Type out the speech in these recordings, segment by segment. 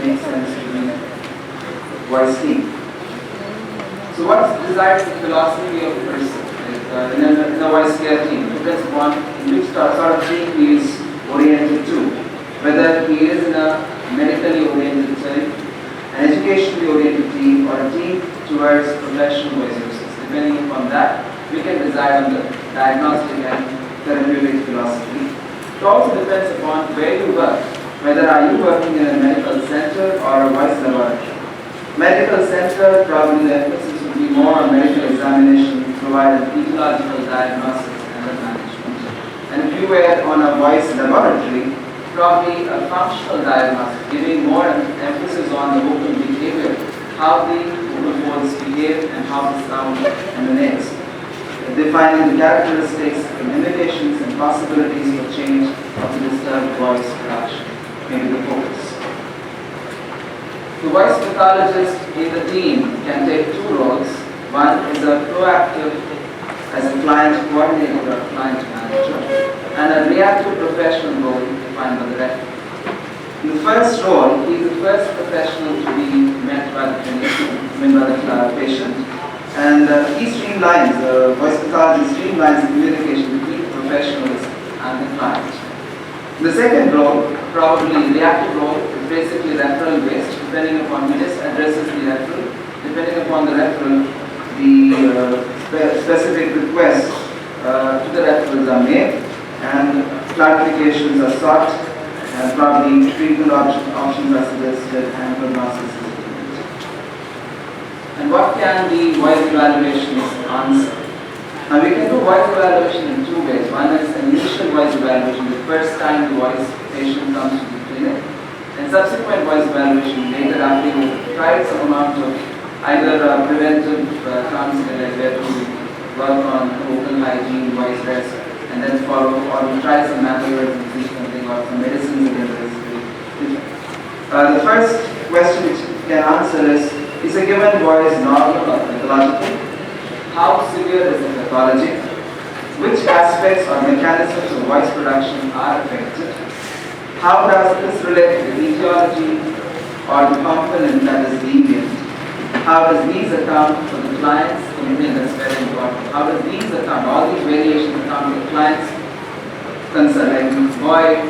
make sense to the voice team. So what decides the philosophy of the person in a voice care team? It depends upon which sort of team he is oriented to. Whether he is in a medically oriented team, an educationally oriented team, or a team towards professional voice users. Depending upon that, we can decide on the diagnostic and therapeutic philosophy. It also depends upon where you work. Whether are you working in a medical center or a voice laboratory. Medical center, probably the emphasis would be more on medical examination, provide an etiological diagnosis and management. And if you were on a voice laboratory, probably a functional diagnosis, giving more emphasis on the vocal behavior, how the vocal folds behave and how the sound emanates, defining the characteristics, limitations, and possibilities for change of the disturbed voice production, maybe the focus. The voice pathologist in the team can take two roles. One is a proactive as a client coordinator or client manager, and a reactive professional role defined by the referee. In the first role, he is the first professional to be met by the clinician, by the patient, and he streamlines, the voice pathologist streamlines the communication between the professionals and the client. The second role, probably reactive role, is basically referral based, depending upon who just addresses the referral. Depending upon the referral, the specific requests to the referrals are made and clarifications are sought, and probably treatment options are suggested and prognosis is implemented. And what can the voice evaluations answer? Now we can do voice evaluation in two ways. One is an initial voice evaluation, the first time the voice patient comes to the clinic, and subsequent voice evaluation later after you tried some amount of either preventive counseling, like where to work on vocal hygiene, voice rest, and then follow, or you try some manual disease something or some medicines against this. The first question which you can answer is a given voice normal or pathological? How severe is the pathology? Which aspects or mechanisms of voice production are affected? How does this relate to the etiology or the component that is deviant? How does these account for the client's opinion? That's very important. How does these account, all these variations account for the client's concern? Like, boy,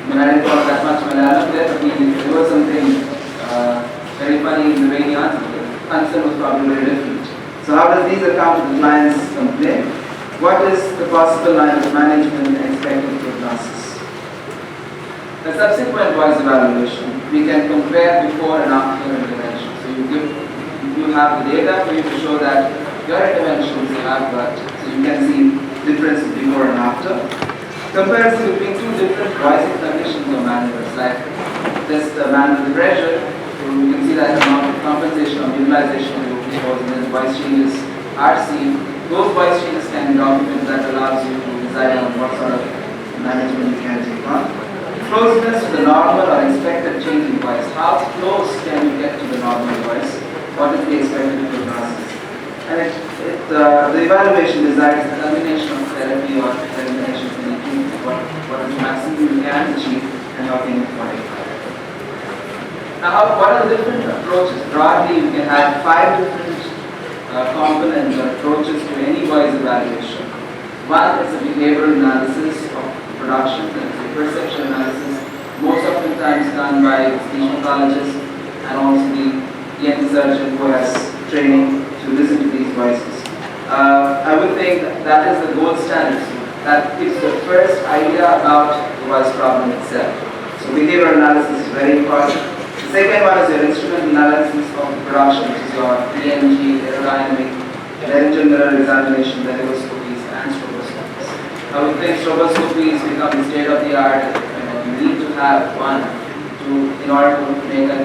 I didn't talk that much Malayalam there, but there was something very funny in the way he answered. The concern was probably very different. So how does these account for the client's complaint? What is the possible line of management and expected prognosis? The subsequent voice evaluation, we can compare before and after intervention. So you have the data for you to show that your interventions have worked. So you can see differences before and after. Comparison between two different voicing conditions or manners, like this manual pressure, so you can see that amount of compensation or utilization of the vocal folds, and then voice changes are seen. Those voice changes can be documented that allows you to decide on what sort of management you can take on. Closeness to the normal or expected change in voice. How close can you get to the normal voice? What is the expected prognosis? And the evaluation decides the combination of therapy or termination of the treatment. What is the maximum you can achieve and how can you quantify it? Now, what are the different approaches? Broadly, you can have 5 different components or approaches to any voice evaluation. One is a behavioral analysis of production, that is a perception analysis, most often times done by speech pathologists and also the ENT surgeon who has training to listen to these voices. I would think that is the gold standard. That gives the first idea about the voice problem itself. So behavioral analysis is very important. The second one is your instrument analysis of the production, which is your EMG, aerodynamic, laryngeal mirror examination, laryngoscopies, and stroboscopies. I would think stroboscopies become the state of the art, and you need to have one in order to make a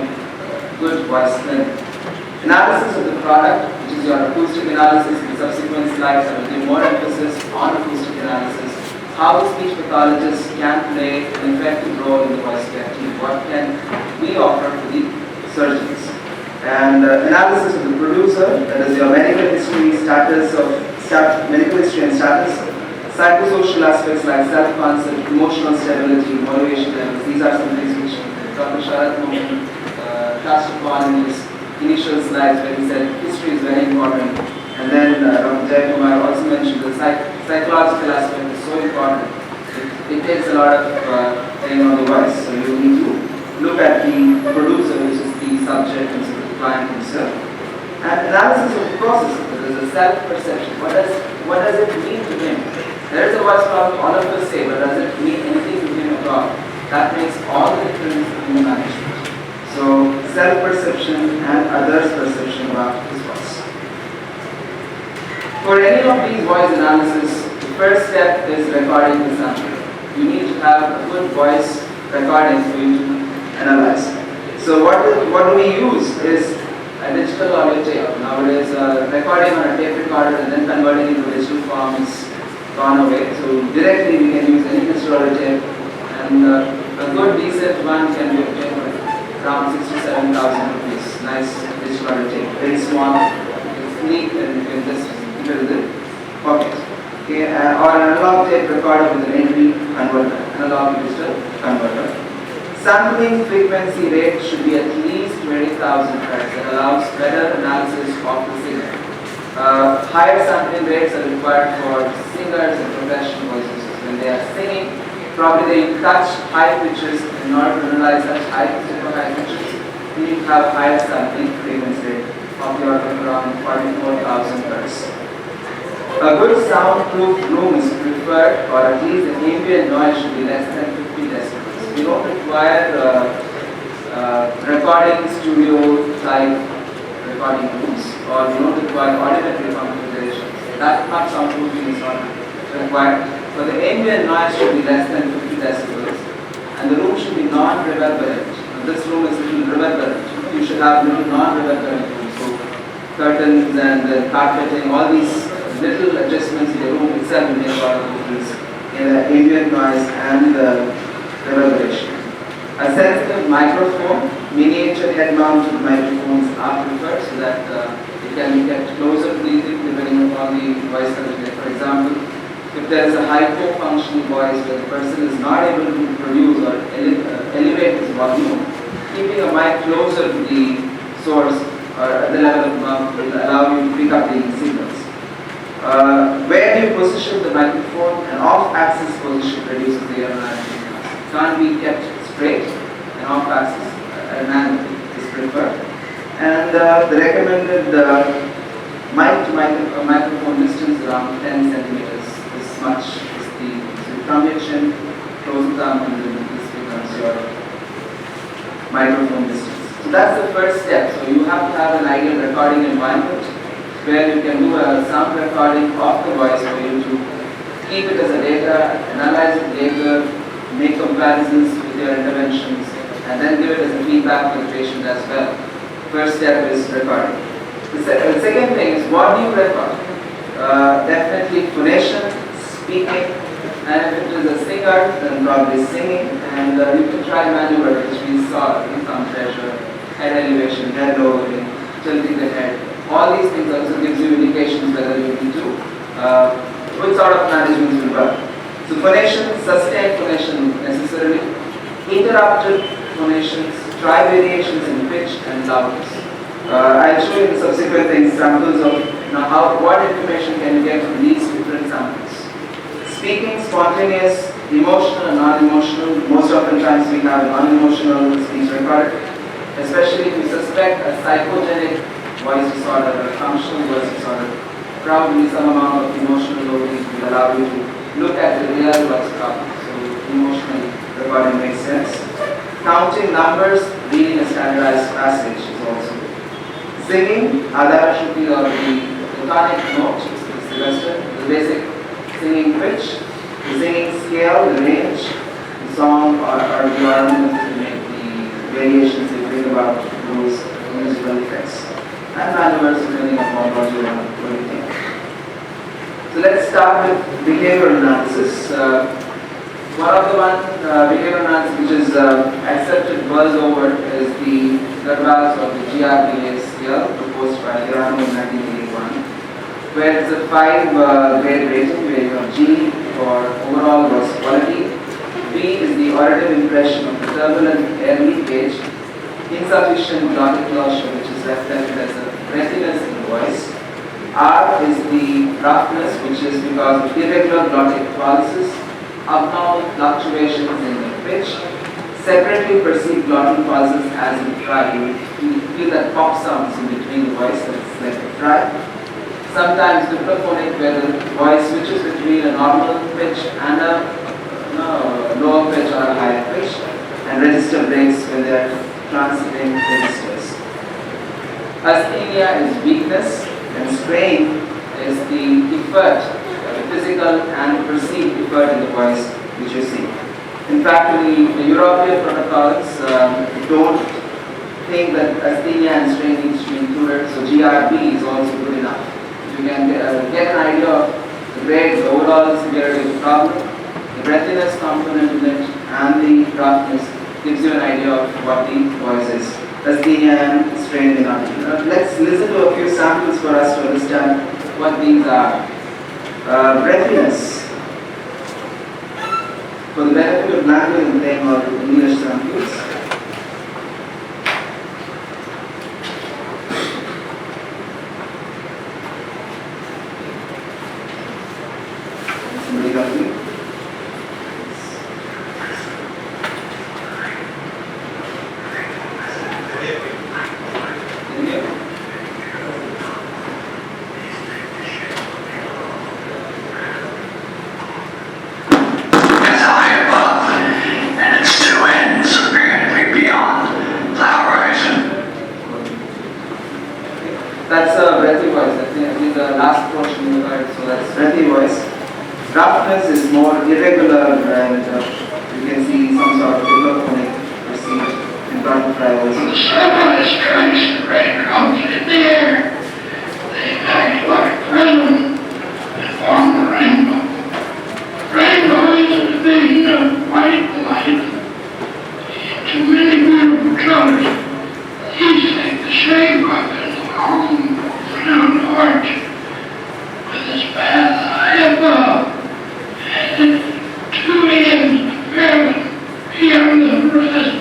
good voice clinic. Analysis of the product, which is your acoustic analysis. In subsequent slides, I will give more emphasis on acoustic analysis. How the speech pathologist can play an effective role in the voice care team. What can we offer to the surgeons? And analysis of the producer, that is your medical history, medical history and status. Psychosocial aspects like self-concept, emotional stability, motivation levels. These are some things which Dr. Sharat upon in his initial slides when he said history is very important. And then Dr. Jayakumar also mentioned the psychological aspect is so important. It takes a lot of training on the voice. So you need to look at the producer, which is the subject, and so the client himself. And analysis of the process. There is a self-perception. What does it mean to him? There is a voice problem, all of us say, but does it mean anything to him at all? That makes all the difference in the management. So self-perception and others' perception about his voice. For any of these voice analysis, the first step is recording the sample. You need to have a good voice recording for you to analyze. So what do we use is a digital audio tape. Nowadays, recording on a tape recorder and then converting into digital form is gone away. So directly we can use any digital audio tape, and a good decent one can be obtained for around 6,000 to 7,000 rupees. Nice digital audio tape, very small, it's neat, and you can just keep it in the pocket. Okay, or an analog tape recorder with an entry converter, analog to digital converter. Sampling frequency rate should be at least 20,000 hertz. That allows better analysis of the signal. Higher sampling rates are required for singers and professional voices. When they are singing, probably they touch high pitches. In order to analyze such super high pitches, you need to have a higher sampling frequency rate of the order of around 44,000 hertz. A good soundproof room is preferred, or at least the ambient noise should be less than 50 decibels. We don't require recording studio type recording rooms, or we don't require audiometry configuration. That much soundproofing is not required. So the ambient noise should be less than 50 decibels, and the room should be non-reverberant. This room is little reverberant. You should have little non-reverberant rooms. So curtains and carpeting, all these little adjustments in the room itself will make a lot of difference in the ambient noise and the reverberation. A sensitive microphone, miniature head-mounted microphones are preferred so that it can be kept closer to the thing depending upon the voice quality. For example, if there is a hypo-functional voice where the person is not able to produce or elevate his volume, keeping a mic closer to the source or at the level of mouth will allow you to pick up the signals. Where you position the microphone, an off-axis position reduces the aerodynamic impact. It can't be kept straight, an off-axis, an angle is preferred. And the recommended mic-to-microphone distance around 10 centimeters. This much is so from your chin, close the thumb, and then this becomes your microphone distance. So that's the first step. So you have to have an ideal recording environment where you can do a sound recording of the voice for you to keep it as a data, analyze it later, make comparisons with your interventions, and then give it as a feedback to the patient as well. First step is recording. The second thing is, what do you record? Definitely phonation, speaking, and if it is a singer, then probably singing, and you can try maneuver, which we saw, thumb pressure, head elevation, head lowering, tilting the head. All these things also gives you indications whether you need to, which sort of management will work. So phonation, sustained phonation necessarily, interrupted phonations, try variations in pitch and loudness. I'll show you in subsequent examples of what information can you get from these different samples. Speaking, spontaneous, emotional and non-emotional. Most often times we have non-emotional speech recorded, especially if we suspect a psychogenic voice disorder or a functional voice disorder. Probably some amount of emotional loading will allow you to look at the real voice problem. So emotional recording makes sense. Counting numbers, reading a standardized passage is also. Singing, Adhara Shruti or the tonic note is the basic singing pitch, the singing scale, the range, the song or the ornament to make the variations they bring about those musical effects. And maneuvers depending upon what you want to think. So let's start with behavioral analysis. One of the behavioral analysis which is accepted world over is the Garval's or the GRBA scale proposed by Hirano in 1981, where it's a 5-grade rating where you have G for overall voice quality, B is the auditive impression of the turbulent air leakage, insufficient glottic closure, which is reflected as a breathiness in the voice. R is the roughness, which is because of irregular glottic pulses, abnormal fluctuations in the pitch, separately perceived glottal pulses as in fry. You feel that pop sounds in between the voice, so it's like a fry. Sometimes diplophonic, where the voice switches between a normal pitch and a lower pitch or a higher pitch, and register breaks when they are transiting registers. Asthenia is weakness, and strain is the effort, the physical and perceived effort in the voice which you see. In fact, the European protocols don't think that asthenia and strain needs to be included, so GRB is also good enough. You can get an idea of the grade, the overall severity of the problem, the breathiness component in it, and the roughness gives you an idea of what the voice is. Asthenia and strain may not be. Let's listen to a few samples for us to understand what these are. Breathiness. For the benefit of language and playing or English samples. Somebody help me? That's a breathy voice. I think the last portion you heard, so that's breathy voice. Roughness is more irregular, and you can see some sort of diplophonic perceived in front of fry voice. The sunrise strikes the raindrops in the air. They act like prism and form a rainbow. Rainbow is a division of white light into many beautiful colors. These take the shape of an long, round arch with its path high above and two ends barely beyond the horizon.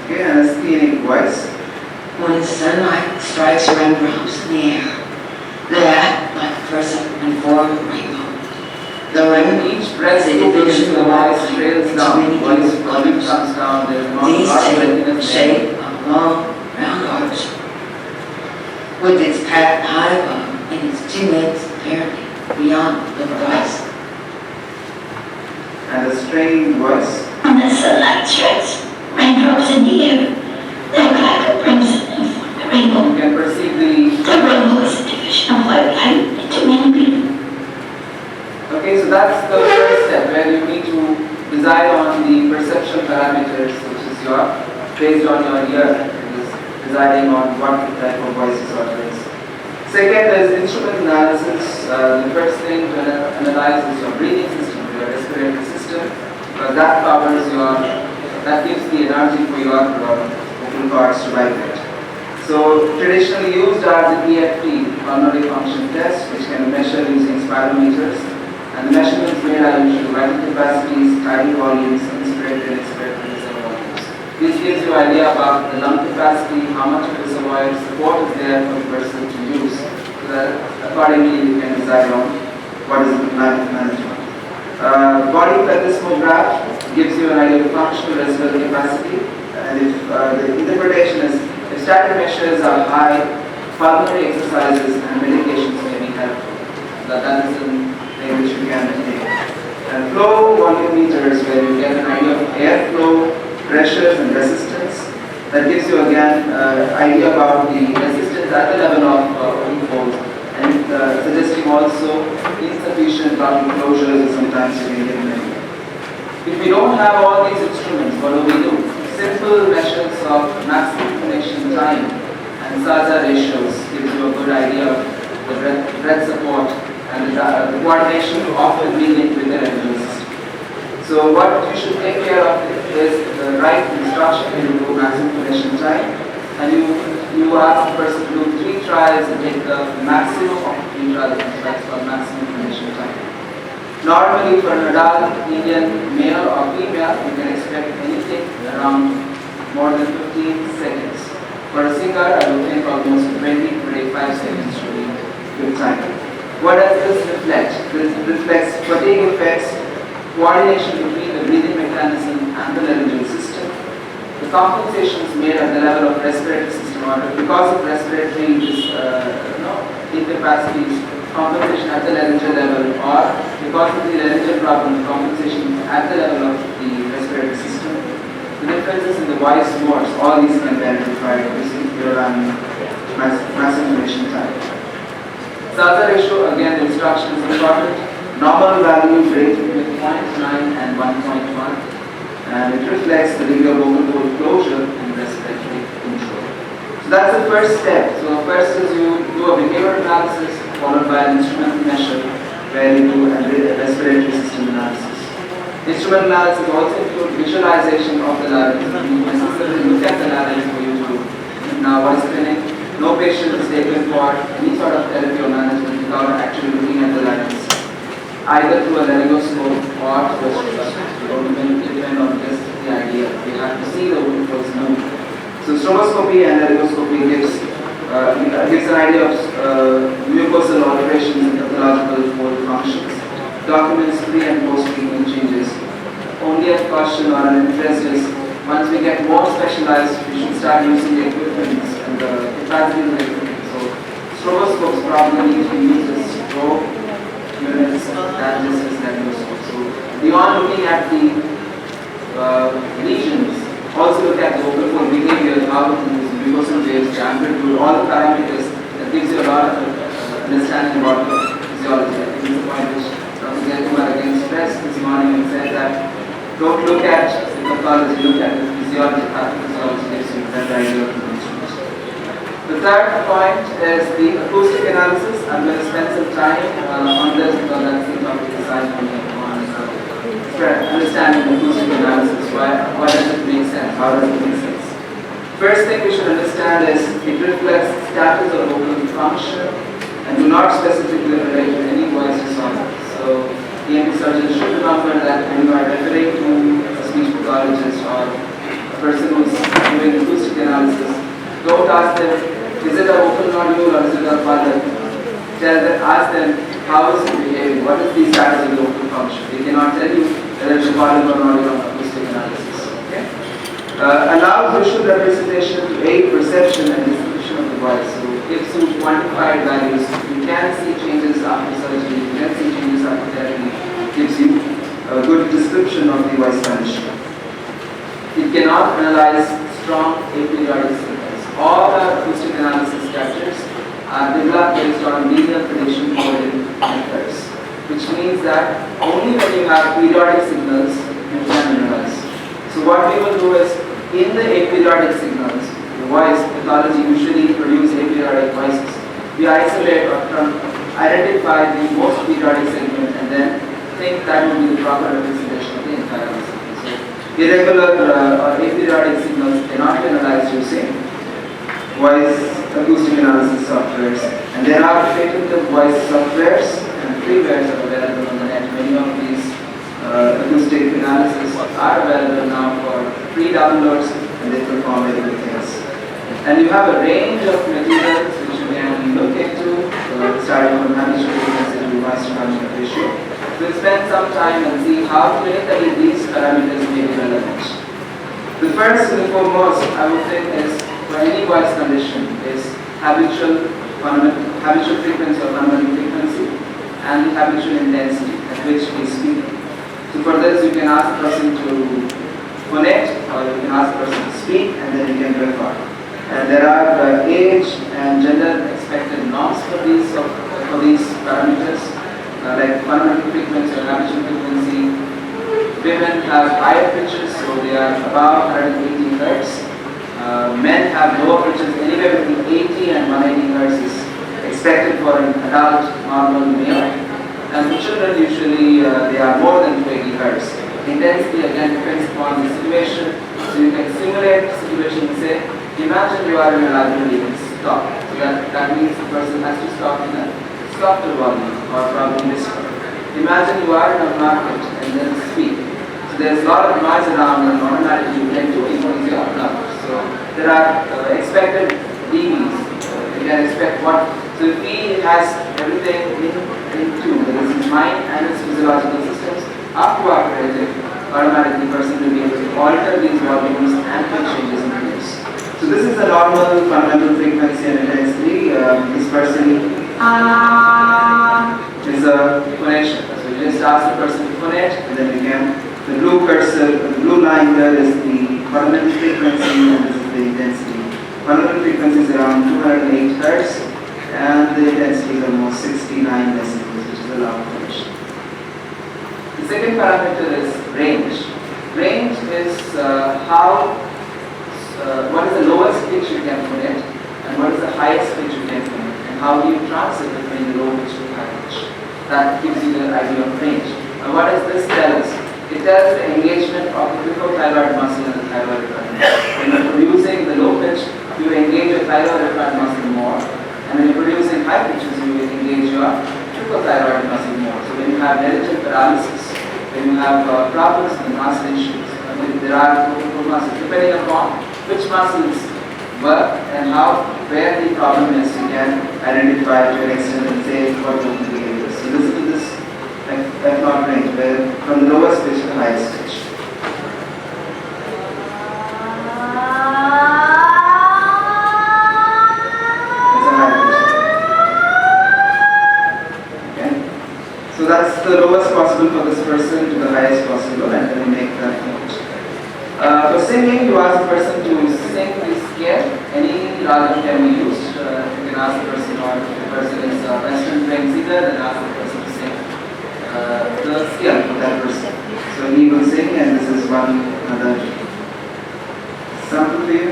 Okay, and a scenic voice. When sunlight strikes raindrops in the air, they act like a prism and form a rainbow. The rainbow Each breath is a division the of voice light trails into down, many voice different volume colors. comes down, there's not a These lot of take the breathiness shape of a long, round arch with its path high above and its two ends apparently beyond the horizon. and a strained voice. When the sunlight strikes raindrops in the air, they act like a prism and form a rainbow. You can perceive the. The rainbow is a division of white light into many beautiful. Okay, so that's the first step where you need to decide on the perception parameters, which is based on your ear, it is deciding on what type of voices or is. Second is instrument analysis. The first thing to analyze is your breathing system, your respiratory system, because that gives the energy for your vocal cords to vibrate. So traditionally used are the PFT, pulmonary function test, which can measure using spirometers. And the measurements made are usually vital capacities, tidal volumes, inspiratory and expiratory reservoir volumes. This gives you an idea about the lung capacity, how much of reservoir support is there for the person to use. So that accordingly you can decide on what is the plan of management. Body plethysmograph gives you an idea of functional reservoir capacity. And if the interpretation is, if static measures are high, pulmonary exercises and medications may be helpful. That is an which you can take. And flow volumeters, where you get an idea of airflow, pressures and resistance. That gives you again idea about the resistance at the level of folds, and suggesting also insufficient glottal closures, sometimes you can get an idea. If we don't have all these instruments, what do we do? Simple measures of maximum connection time and SASA ratios gives you a good idea of the breath support and the coordination of the breathing with the renal system. So what you should take care of is the right instruction to do maximum connection time, and you ask the person to do 3 trials and take the maximum of 3 trials, that's called maximum connection time. Normally for an adult Indian male or female, you can expect anything around more than 50 15 seconds. For a singer, I would think almost 20 to 25 seconds should be good time. What does this reflect? This reflects fatigue effects, coordination between the breathing mechanism and the laryngeal system. The compensations made at the level of respiratory system or because of respiratory incapacities, compensation at the laryngeal level, or because of the laryngeal problem, compensation at the level of the respiratory system. The differences in the voice modes, all these can be identified using Murali mass information type. Salsa ratio, again, the instruction is important. Normal value ranging between 0.9 and 1.1. And it reflects the degree of vocal cord closure and respiratory control. So that's the first step. So first is you do a behavior analysis followed by an instrumental measure where you do a respiratory system analysis. Instrumental analysis also includes visualization of the larynx. You necessarily look at the larynx for you to now what is clinic. No patient is taken for any sort of therapy or management without actually looking at the larynx, either through a laryngoscope or through a stroboscope. You don't even depend on just the idea. You have to see the vocal folds move. So stroboscopy and laryngoscopy gives an idea of mucosal alterations in pathological fold functions, documents pre and post treatment changes. Only a caution or an interest is once we get more specialized, we should start using the equipment and the capacity of the equipment. So stroboscopes probably need to be used as strobe units than just as laryngoscopes. So beyond looking at the lesions, also look at the vocal cord behavior, how it moves, mucosal waves, the amplitude, all the parameters. That gives you a lot of understanding about the physiology. I think this is the point which Dr. Dr.Murali again stressed this morning and said that don't look at the pathology, look at the physiology, pathophysiology gives you that idea of the instrument. The third point is the acoustic analysis. I'm going to spend some time on this because that's the topic aside from me on understanding acoustic analysis. Why does it make sense? How does it make sense? First thing we should understand is it reflects status of vocal function and do not specifically relate to any voice disorder. So ENT surgeons should remember that when you are referring to a speech pathologist or a person who is doing acoustic analysis, don't ask them, is it a vocal nodule or is it a bundle? Ask them, how is it behaving? What is the status of the vocal function? They cannot tell you whether it's a bundle or nodule on acoustic analysis. Okay? Allows visual representation to aid perception and distribution of the voice. So gives you quantified values. You can see changes after surgery, you can see changes after therapy. It gives you a good description of the voice condition. It cannot analyze strong aperiodic signals. All the acoustic analysis structures are developed based on linear prediction coded methods, which means that only when you have periodic signals, you can analyze. So what we will do is, in the aperiodic signals, the voice pathology usually produce aperiodic voices. We isolate or identify the most periodic segment and then think that will be the proper representation of the entire signal. So irregular or aperiodic signals cannot be analyzed using voice acoustic analysis softwares. And there are patented voice softwares and freewares are available on the net. Many of these acoustic analysis are available now for free downloads and they perform very good things. And you have a range of materials which you can look into, starting from habitual frequency to voice to harmonic ratio. We'll spend some time and see how clinically these parameters may be relevant. The first and the foremost, I would think, is for any voice condition is habitual frequency or fundamental frequency and the habitual intensity at which we speak. So for this, you can ask the person to phonate, or you can ask the person to speak, and then you can record. And there are age and gender expected norms for these parameters, like fundamental frequency or habitual frequency. Women have higher pitches, so they are above 180 Hz. Men have lower pitches, anywhere between 80 and 180 Hz is expected for an adult normal male. And for children, usually they are more than 280 Hz. Intensity again depends upon the situation. So you can simulate the situation and say, imagine you are in a library and stop. So that means the person has to stop in a softer volume or probably whisper. Imagine you are in a market and then speak. So there's a lot of noise around and automatically you tend to increase your numbers. So there are expected dBs. You can expect what. So if he has everything in tune, that is his mind and his physiological systems are cooperative, automatically the person will be able to alter these volumes and make changes in the So this is the normal fundamental frequency and intensity. This person is a phonation. So you just ask the person to phonate, and then again the blue cursor, the blue line here is the fundamental frequency, and this is the intensity. Fundamental frequency is around 208 Hz, and the intensity is almost 69 decibels, which is a loud phonation. The second parameter is range. Range is what is the lowest pitch you can phonate and what is the highest pitch you can phonate, and how do you transit between the low pitch to high pitch. That gives you the idea of range. And what does this tell us? It tells the engagement of the thyroid muscle and the thyroid muscle. When you're producing the low pitch, you engage your thyroid muscle more, and when you're producing high pitches, you engage your thyroid muscle more. So when you have negative paralysis, when you have problems in the muscle issues, there are multiple muscles, depending upon which muscles work and where the problem is, you can identify to an extent and say what will be behavior. So this is this F0 range, where from the lowest pitch to the highest pitch. It's a high pitch. Okay. So that's the lowest possible for this person to the highest possible, and then we make that note. For singing, you ask the person to sing the scale. Any ragam can be used. You can ask the person, or if the person is a Western trained singer, then ask the person to sing the scale for that person. So he will sing, and this is one other sample for you.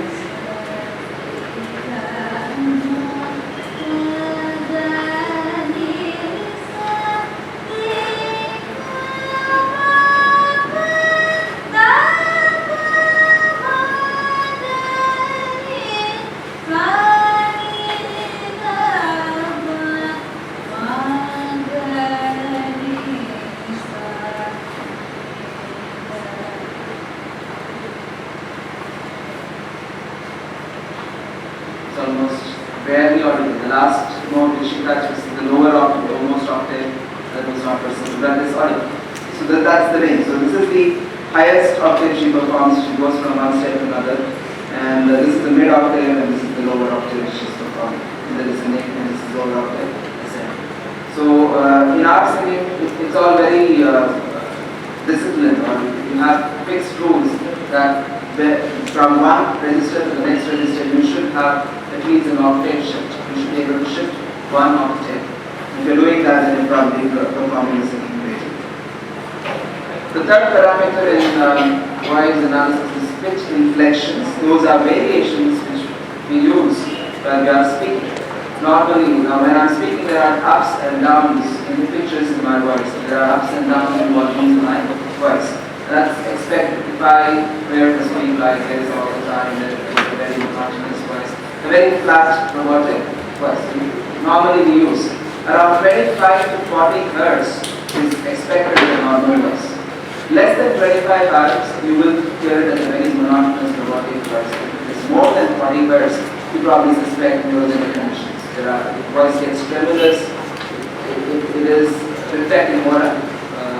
Barely audible. The last note which she touched was the lower octave, the almost octave, that was not perceived. That is audible. So that's the range. So this is the highest octave she performs. She goes from one step to another. And this is the mid octave, and this is the lower octave she's performing. And there is a neck, and this is the lower octave. So in our singing, it's all very disciplined. Or you have fixed rules that from one register to the next register, you should have at least an octave shift. You should be able to shift one octave. If you're doing that, then you're probably performing the singing great. The third parameter in voice analysis is pitch inflections. Those are variations which we use when we are speaking. Normally, now when I'm speaking, there are ups and downs in the pitches in my voice. There are ups and downs in volumes in my voice. That's expected. If I were to speak like this all the time, then it's a very monotonous voice. A very flat, robotic voice. Normally we use around 25 to 40 Hz is expected in a normal voice. Less than 25 Hz, you will hear it as a very monotonous, robotic voice. If it's more than 40 Hz, you probably suspect neurogenic conditions. The voice gets tremulous. It is reflecting more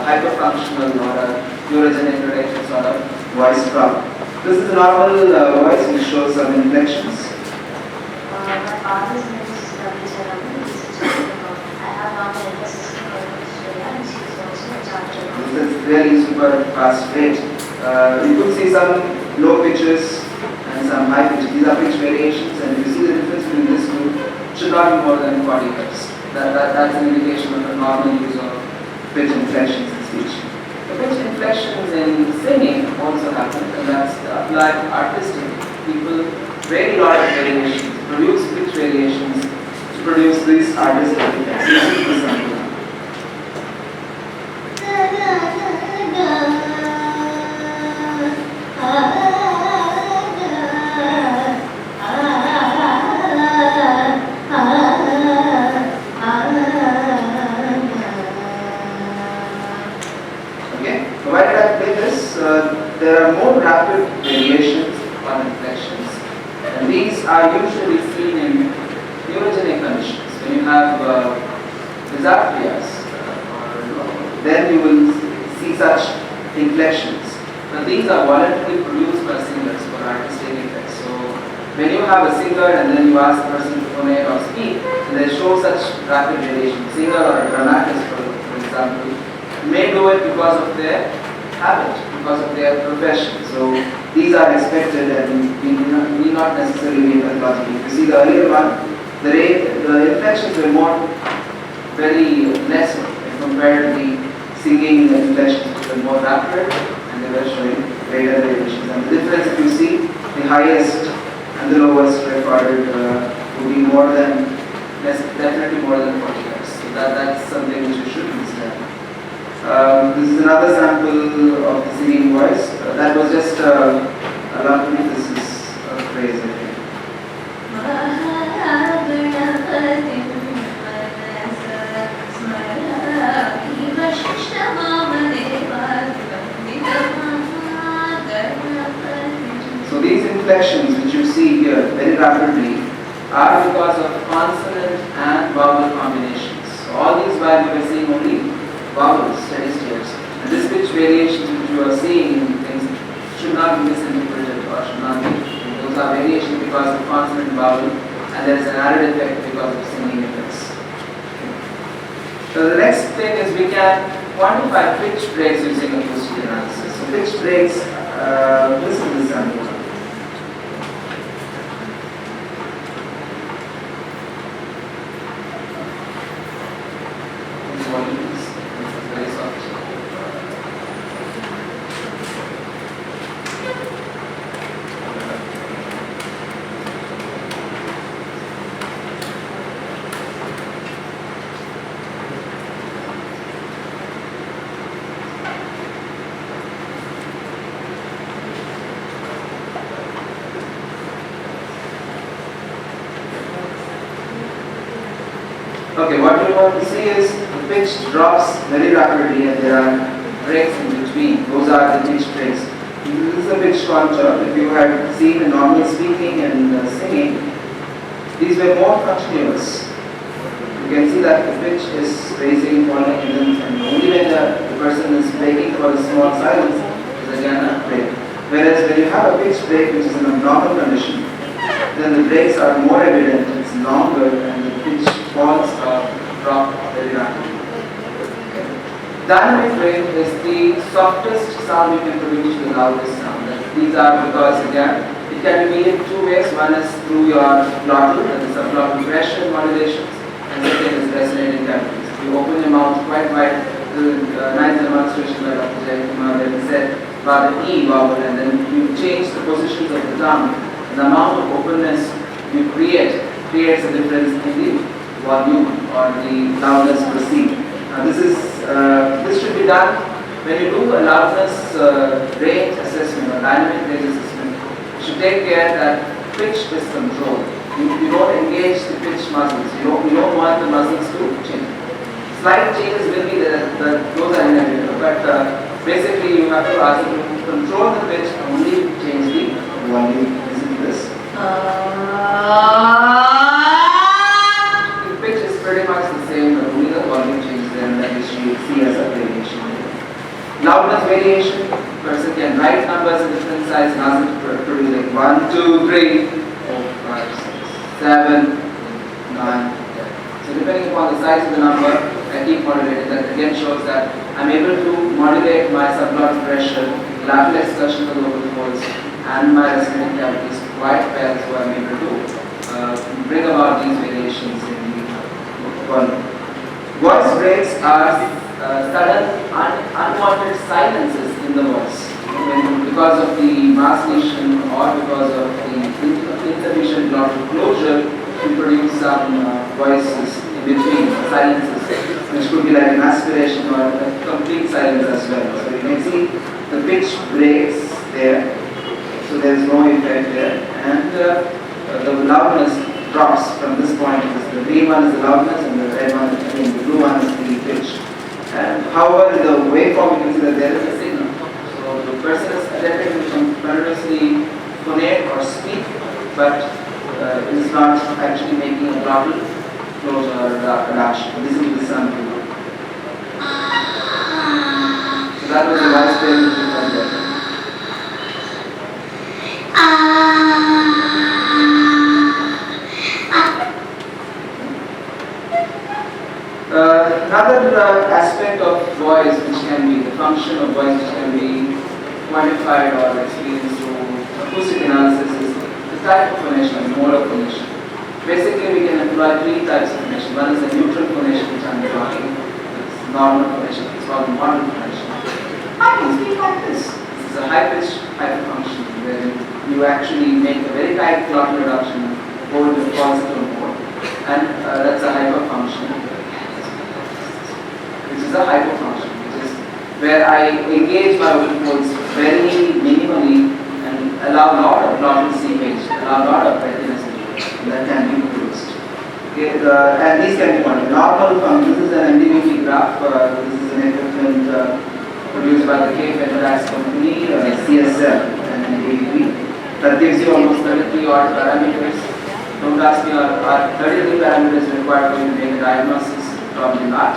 hyperfunctional or a neurogenic related sort of voice problem. This is a normal voice which shows some inflections. My father's name is Dr.Murali. I have found an assistant in Australia, and she is also a chartered. This is really super fast rate. You could see some low pitches and some high pitches. These are pitch variations, and if you see the difference between this group, it should not be more than 40 Hz. That's an indication of a normal use of pitch inflections in speech. The pitch inflections in singing also happen, and that's applied artistically. People very lot of variations, produce pitch variations to produce these artistic effects. This is the sample. Okay, why did I play this? There are more rapid variations on inflections. are usually seen in neurogenic conditions. When you have dysarthrias, then you will see such inflections. Now these are voluntarily produced by singers for artistic effects. So when you have a singer and then you ask the person to phonate or speak, and they show such rapid variation, singer or a dramatist for example, may do it because of their habit, because of their profession. So these are expected and need not necessarily be pathological. If you see the earlier one, the inflections were very less compared to the singing inflections, which were more rapid and they were showing greater variations. And the difference, if you see, the highest and the lowest recorded would be definitely more than 40 Hz. So that's something which you should understand. This is another sample of the singing voice. That was just allow me. This is a phrase, I think. So these inflections which you see here very rapidly are because of consonant and vowel combinations. So all these while we were seeing only vowels, steady states. And this pitch variations which you are seeing in things should not be misinterpreted or should not be. Those are variations because of consonant and vowel, and there is an added effect because of singing effects. So the next thing is we can quantify pitch breaks using acoustic analysis. So pitch breaks, this is the sample. Very soft. Okay, what we want to see is the pitch drops very rapidly and there are breaks in between. Those are the pitch breaks. This is a pitch contour. If you had seen a normal speaking and singing, these were more continuous. You can see that the pitch is raising, falling, and only when the person is breaking for a small silence is again a break. Whereas when you have a pitch break, which is in a normal condition, then the breaks are more evident, it's longer, and the pitch falls or drop very rapidly. Okay. Dynamic range is the softest sound you can produce, the loudest sound. These are because again, it can be in two ways. One is through your glottal, that is subglottal pressure modulations, and second is resonating cavities. If you open your mouth quite wide, the nice demonstration by Dr.Murali said about the E vowel, and then you change the positions of the tongue, and the amount of openness you creates a difference in the volume or the loudness perceived. Now this should be done when you do a loudness range assessment or dynamic range assessment. You should take care that pitch is controlled. You don't engage the pitch muscles. You don't want the muscles to change. Slight changes will be there, those are inevitable. But basically you have to ask them to control the pitch and only change the volume. Listen to this. The pitch is pretty much the same, but only the volume changes there, and that is you see as a variation. Loudness variation, person can write numbers in different sizes and ask them to produce like 1, 2, 3, 4, 5, 6, 7, 9, 10. So depending upon the size of the number, I keep modulating. That again shows that I'm able to modulate my subglottal pressure, lateral excursion of the vocal folds, and my resonating cavities quite well, so I'm able to bring about these variations in the volume. Voice breaks are sudden, unwanted silences in the voice. Because of the mass lesion or because of the insufficient glottal closure, we produce some voices in between, silences, which could be like an aspiration or a complete silence as well. So you can see the pitch breaks there, so there is no effect there, and the loudness drops from this point. The green one is the loudness, and the red one, the blue one is the pitch. And however, the waveform, you can see that there is a signal. So the person is attempting to continuously phonate or speak, but not actually making a glottal closure reduction. Listen to the sample. So that was the voice pain which you heard there. Another aspect of voice which can be, the function of voice which can be quantified or experienced through acoustic analysis is the type of phonation, the mode of phonation. Basically, we can employ three types of phonation. One is a neutral phonation, which I'm talking. It's normal phonation. It's called modern phonation. I can speak like this. This is a high-pitched hyperfunction where you actually make a very tight glottal reduction, hold the falsetto mode, and that's a hyperfunction, which is a hyperfunction, which is where I engage my vocal folds very minimally and allow a lot of glottal seepage, allow a lot of breathiness that can be produced. Okay, and these can be quantified. Normal function, this is an MDVT graph. This is an equipment produced by the K Federas company, CSL and MDVT. That gives you almost 33 odd parameters. Don't ask me, are 33 parameters required for you to make a diagnosis? Probably not.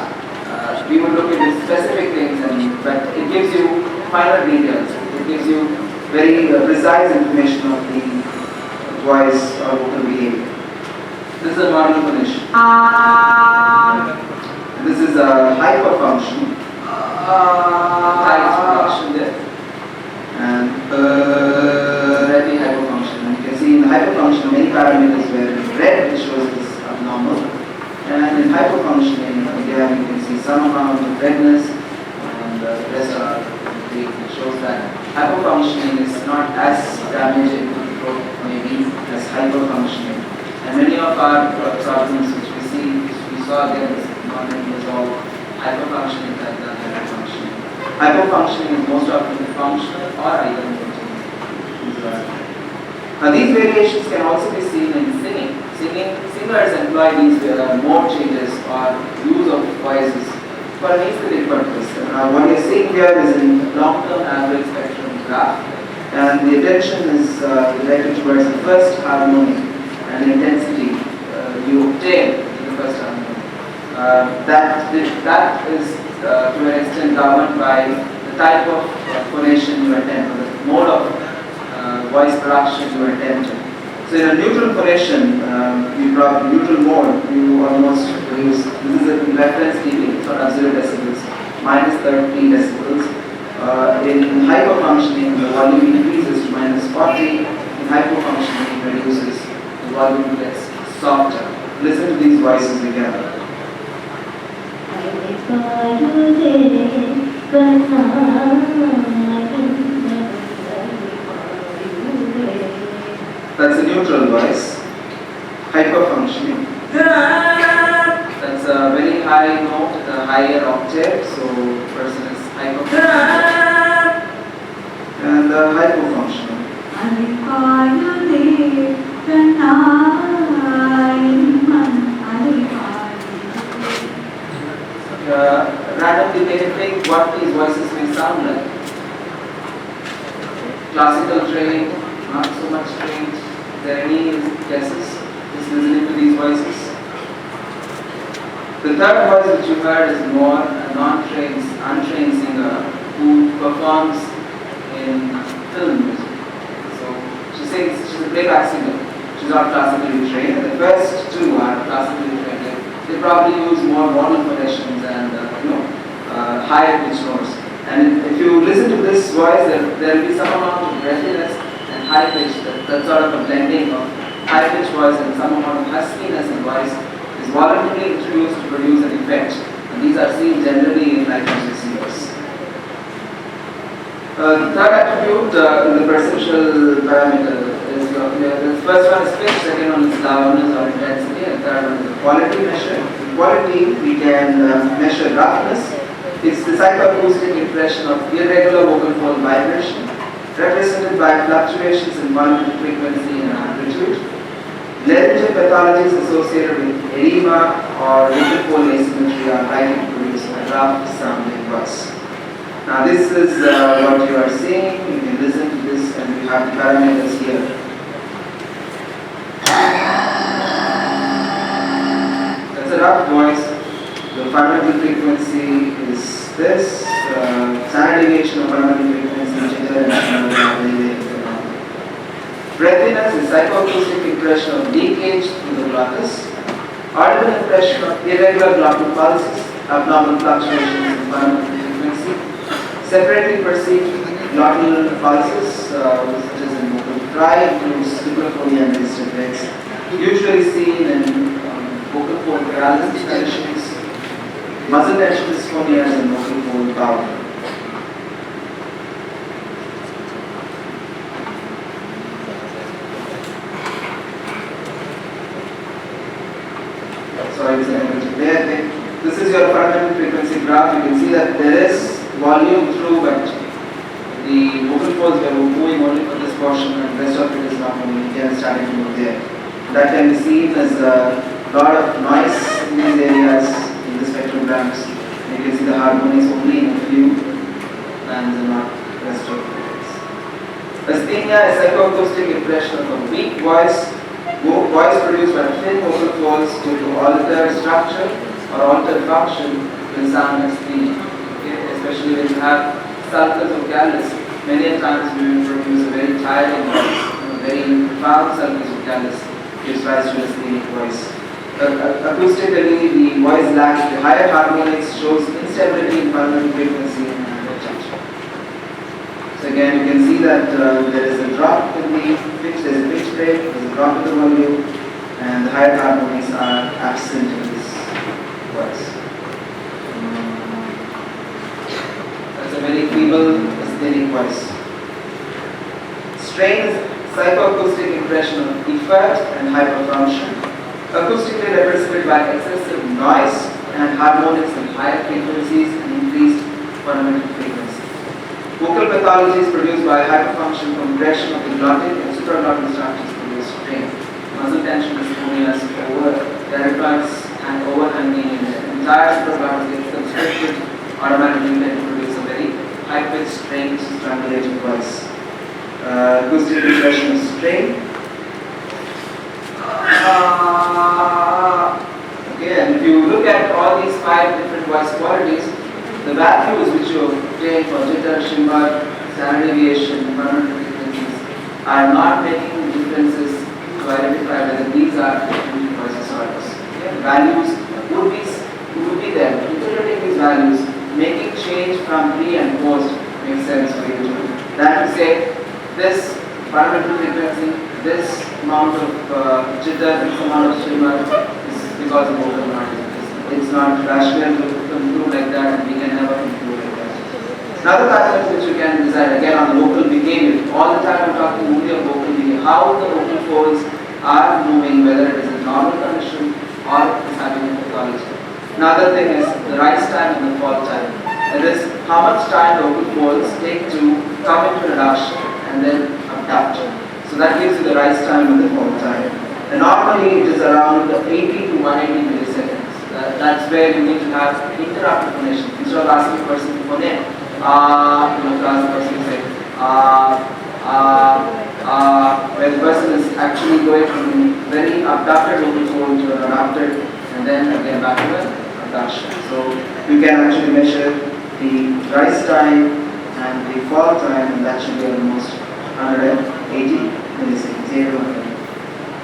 We would look into specific things, but it gives you finer details. It gives you very precise information of the voice or vocal behavior. This is a model phonation. This is a hyperfunction. Tight production there. And very hyperfunction. And you can see in the hyperfunction many parameters where red shows this abnormal. And in hyperfunctioning, again, you can see some amount of redness, and the rest are green. It shows that hyperfunctioning is not as damaging to the throat, maybe, as hyperfunctioning. And many of our problems which we saw again this morning was all hyperfunctioning rather than hyperfunctioning. Hyperfunctioning is most often functional or hyperfunctioning. Now these variations can also be seen in singing. Singers employ these mode changes or use of voices for an aesthetic purpose. What you're seeing here is in long-term average spectrum graph, and the attention is directed towards the first harmony and the intensity you obtain in the first harmony. That is to an extent governed by the type of phonation you attend, or the mode of voice production you attend to. So in a neutral phonation, neutral mode, you almost produce, this is a reference dB, it's not absolute decibels, minus 30 decibels. In hyperfunctioning, the volume increases to minus 40. In hypofunctioning, it reduces, the volume gets softer. Listen to these voices again. That's a neutral voice. Hyperfunctioning. That's a very high note, a higher octave, so the person is hyperfunctioning. And hypofunctioning. Randomly think what these voices may sound like. Classical trained, not so much trained. Are there any guesses? Just listening to these voices. The third voice which you heard is more a non-trained, untrained singer who performs in film music. So she sings, she's a playback singer. She's not classically trained. The first two are classically trained. They probably use more modal phonations and higher pitch notes. And if you listen to this voice, there will be some amount of breathiness and high pitch. That sort of a blending of high pitch voice and some amount of huskiness in voice is voluntarily introduced to produce an effect. And these are seen generally in live music singers. The third attribute in the perceptual parameter is the first one is pitch, second one is loudness or intensity, and third one is the quality measure. In quality, we can measure roughness. It's the psychoacoustic impression of irregular vocal fold vibration, represented by fluctuations in volume, frequency, and amplitude. Laryngeal pathologies associated with edema or vocal fold asymmetry are likely to produce a rough sounding voice. Now this is what you are seeing. You can listen to this, and you have the parameters here. fundamental frequency is this. Standard deviation of fundamental frequency, jitter and very normal. Breathiness is psychoacoustic impression of leakage through the glottis. Audible impression of irregular glottal pulses, abnormal fluctuations in fundamental frequency. Separately perceived glottal pulses, such as in vocal fry, includes superphonia and resistant rates, usually seen in vocal cord paralysis conditions, muscle tension dysphonias, and vocal cord power. Sorry, it's a there. This is your fundamental frequency graph. You can see that there is volume through, but the vocal folds were moving only for this portion, and the rest of it is not moving. Again, starting to move there. That can be seen as a lot of noise in these areas in the spectrograms. You can see the harmonics only in a few bands and not the rest of it. Asthenia is psychoacoustic impression of a weak voice. Voice produced by thin vocal folds due to altered structure or altered function will sound asthenia. Okay? Especially when you have sulcus vocalis, many times we will produce a very tiring voice, a very profound sulcus vocalis gives rise to asthenic voice. Acoustically, the voice lacks the higher harmonics, shows instability in fundamental frequency and retention. So again, you can see that there is a drop in the pitch, there is a pitch break, there is a drop in the volume, and the higher harmonics are absent in this voice. That's a very feeble asthenic voice. Strain is psychoacoustic impression of effort and hyperfunction, acoustically represented by excessive noise and harmonics in higher frequencies and increased fundamental frequency. Vocal pathology is produced by hyperfunction, compression of the glottic and supraglottal structures produce strain. Muscle tension dysphonias, teratoids and overhanging in the entire supraglottis gets constricted, automatically then produce a very high-pitched strain, strangulating voice. Acoustic impression of strain. Okay, and if you look at all these 5 different voice qualities, the values which you obtain for jitter, shimmer, standard deviation, fundamental frequencies are not making differences to identify whether these are different voice disorders. Okay? Values would be there. Interpreting these values, making change from pre and post makes sense for you to do. That to say, this fundamental frequency, this amount of jitter, this amount of shimmer is because of vocal harmony. It's not rational to conclude like that, and we can never conclude like that. Another factor which you can decide again on the vocal behavior. All the time I'm talking only of vocal behavior, how the vocal folds are moving, whether it is a normal condition or it is having a pathology. Another thing is the rise time and the fall time. That is how much time vocal folds take to come into reduction and then abduct. So that gives you the rise time and the fall time. And normally it is around 80 to 180 milliseconds. That's where you need to have interrupted phonation. Instead of asking a person to phonate, you have to ask the person to say, where the person is actually going from very abducted vocal fold to an adducted, and then again back to an abduction. So you can actually measure the rise time and the fall time, and that should be almost 180 milliseconds.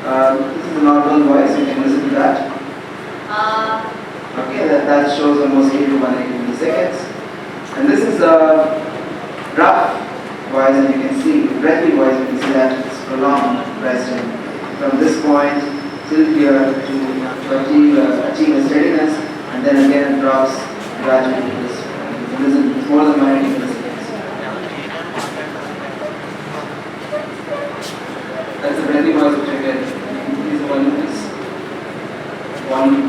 This is a normal voice, you can listen to that. Okay, that shows almost 80 to 180 milliseconds. And this is a rough voice, and you can see, breathy voice, you can see that it's prolonged resting from this point till here to achieve a steadiness, and then again it drops gradually to this point. You can listen, it's more than 180 milliseconds. That's a breathy voice which I get. Increase the volume, please. Volume.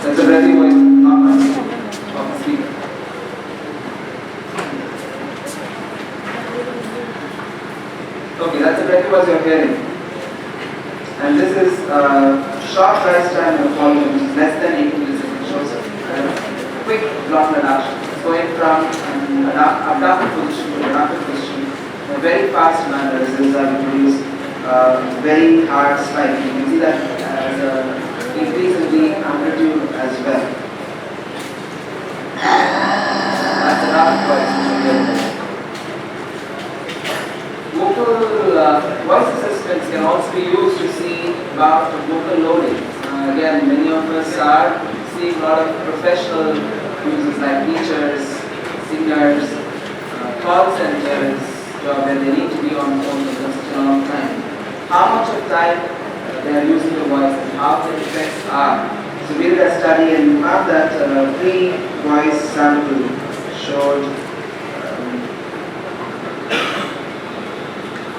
That's a breathy voice, not my of the speaker. Okay, that's a breathy voice you're hearing. And this is short rise time of volume, which is less than 80 milliseconds. Shows a quick glottal reduction. It's going from an abducted position to an adducted position in a very fast manner. As a result, we produce very hard spike. You can see that as increase in the amplitude as well. That's the last voice. Vocal voice assistants can also be used to see about vocal loading. Again, many of us are seeing a lot of professional users like teachers, singers, call centers, where they need to be on phone for such a long time. How much of time they are using the voice and how the effects are. So we did a study and we found that 3 voice sample showed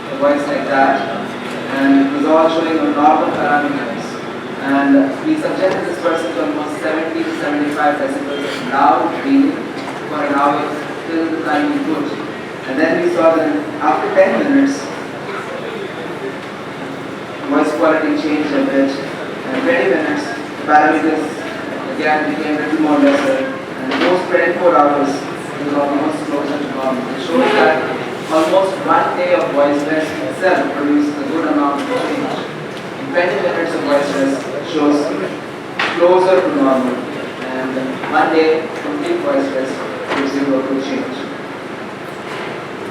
a voice like that, and it was all showing on normal parameters. And we subjected this person to almost 70 to 75 decibels of loud breathing for an hour till the time we could. And then we saw that after 10 minutes, voice quality changed a bit, and 20 minutes, the parameters again became a little more lesser, and those 24 hours was almost closer to normal. It shows that almost 1 day of voice rest itself produces a good amount of change. In 20 minutes of voice rest shows closer to normal, and 1 day complete voice rest gives you a good change.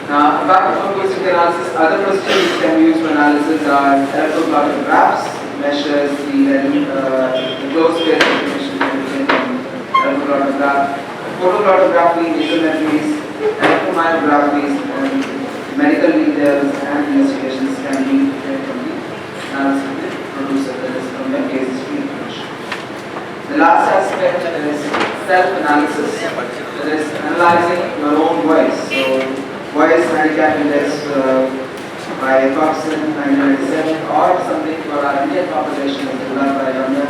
Now, apart from acoustic analysis, other procedures which can be used for analysis are electrocardiographs. It measures the close space information taken from electrocardiograph, photocardography, electrometries, electromyographies, and medical details and investigations can be taken from the analysis producer, that is from the case screen information. The last aspect is self-analysis, that is analyzing your own voice. So, voice handicap index by Coxon 1997 or something for our Indian population is developed by Ramya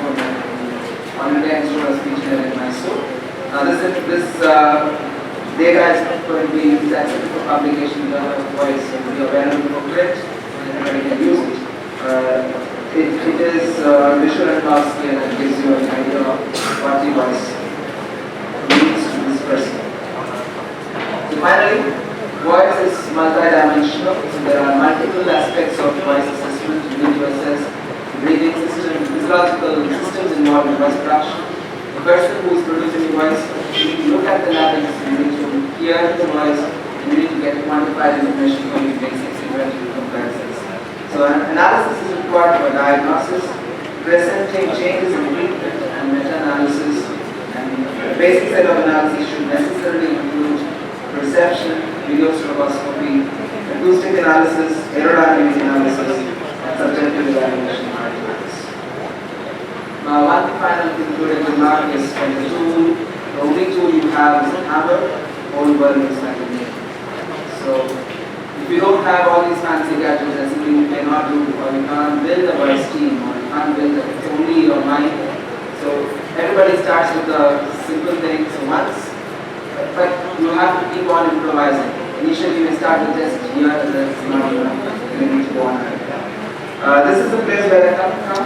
on India Institute of Speech here in Mysore. This data is going to be accessible for publication in terms of voice, so we are available for print and everybody can use it. It is visual and not scale and gives you an idea of what the voice means to this person. So finally, voice is multidimensional, so there are multiple aspects of voice assessment. You need to assess the breathing system, physiological systems involved in voice production. The person who is producing the voice, you need to look at the larynx, you need to hear the voice, and you need to get quantified information from the basic sequential comparisons. So an analysis is required for diagnosis, presenting changes in treatment, and meta-analysis. And the basic set of analysis should necessarily include perception, video stroboscopy, acoustic analysis, aerodynamic analysis, and subjective evaluation artifacts. Now, one final concluding remark is when the only tool you have is a hammer, whole world is like a nail. So, if you don't have all these fancy gadgets, that's something you cannot do, or you can't build a voice team, or you can't build it, it's only your mind. So, everybody starts with a simple thing. So, but you have to keep on improvising. Initially, you may start with just here and then it's not enough. You need to go on. This is the place where I come from,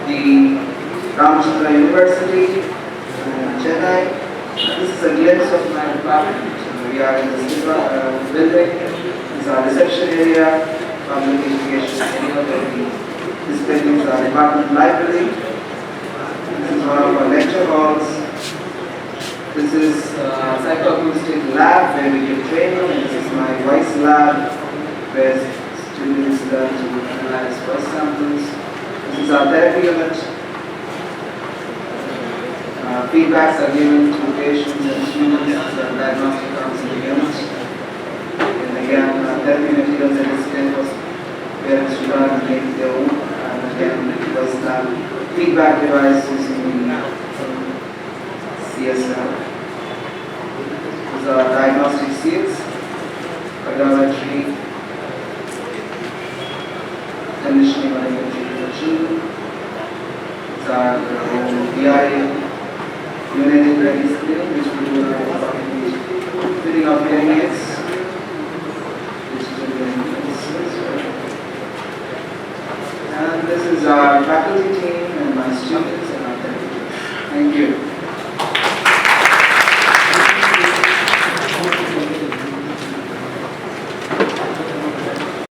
the Ramchandra University, Chennai. This is a glimpse of my department. We are in the building. This is our reception area, public education area. This building is our department library. This is one of our lecture halls. This is psychoacoustic lab where we give training, and this is my voice lab where students learn to analyze voice samples. This is our therapy unit. Feedbacks are given to patients and students. This is our diagnostic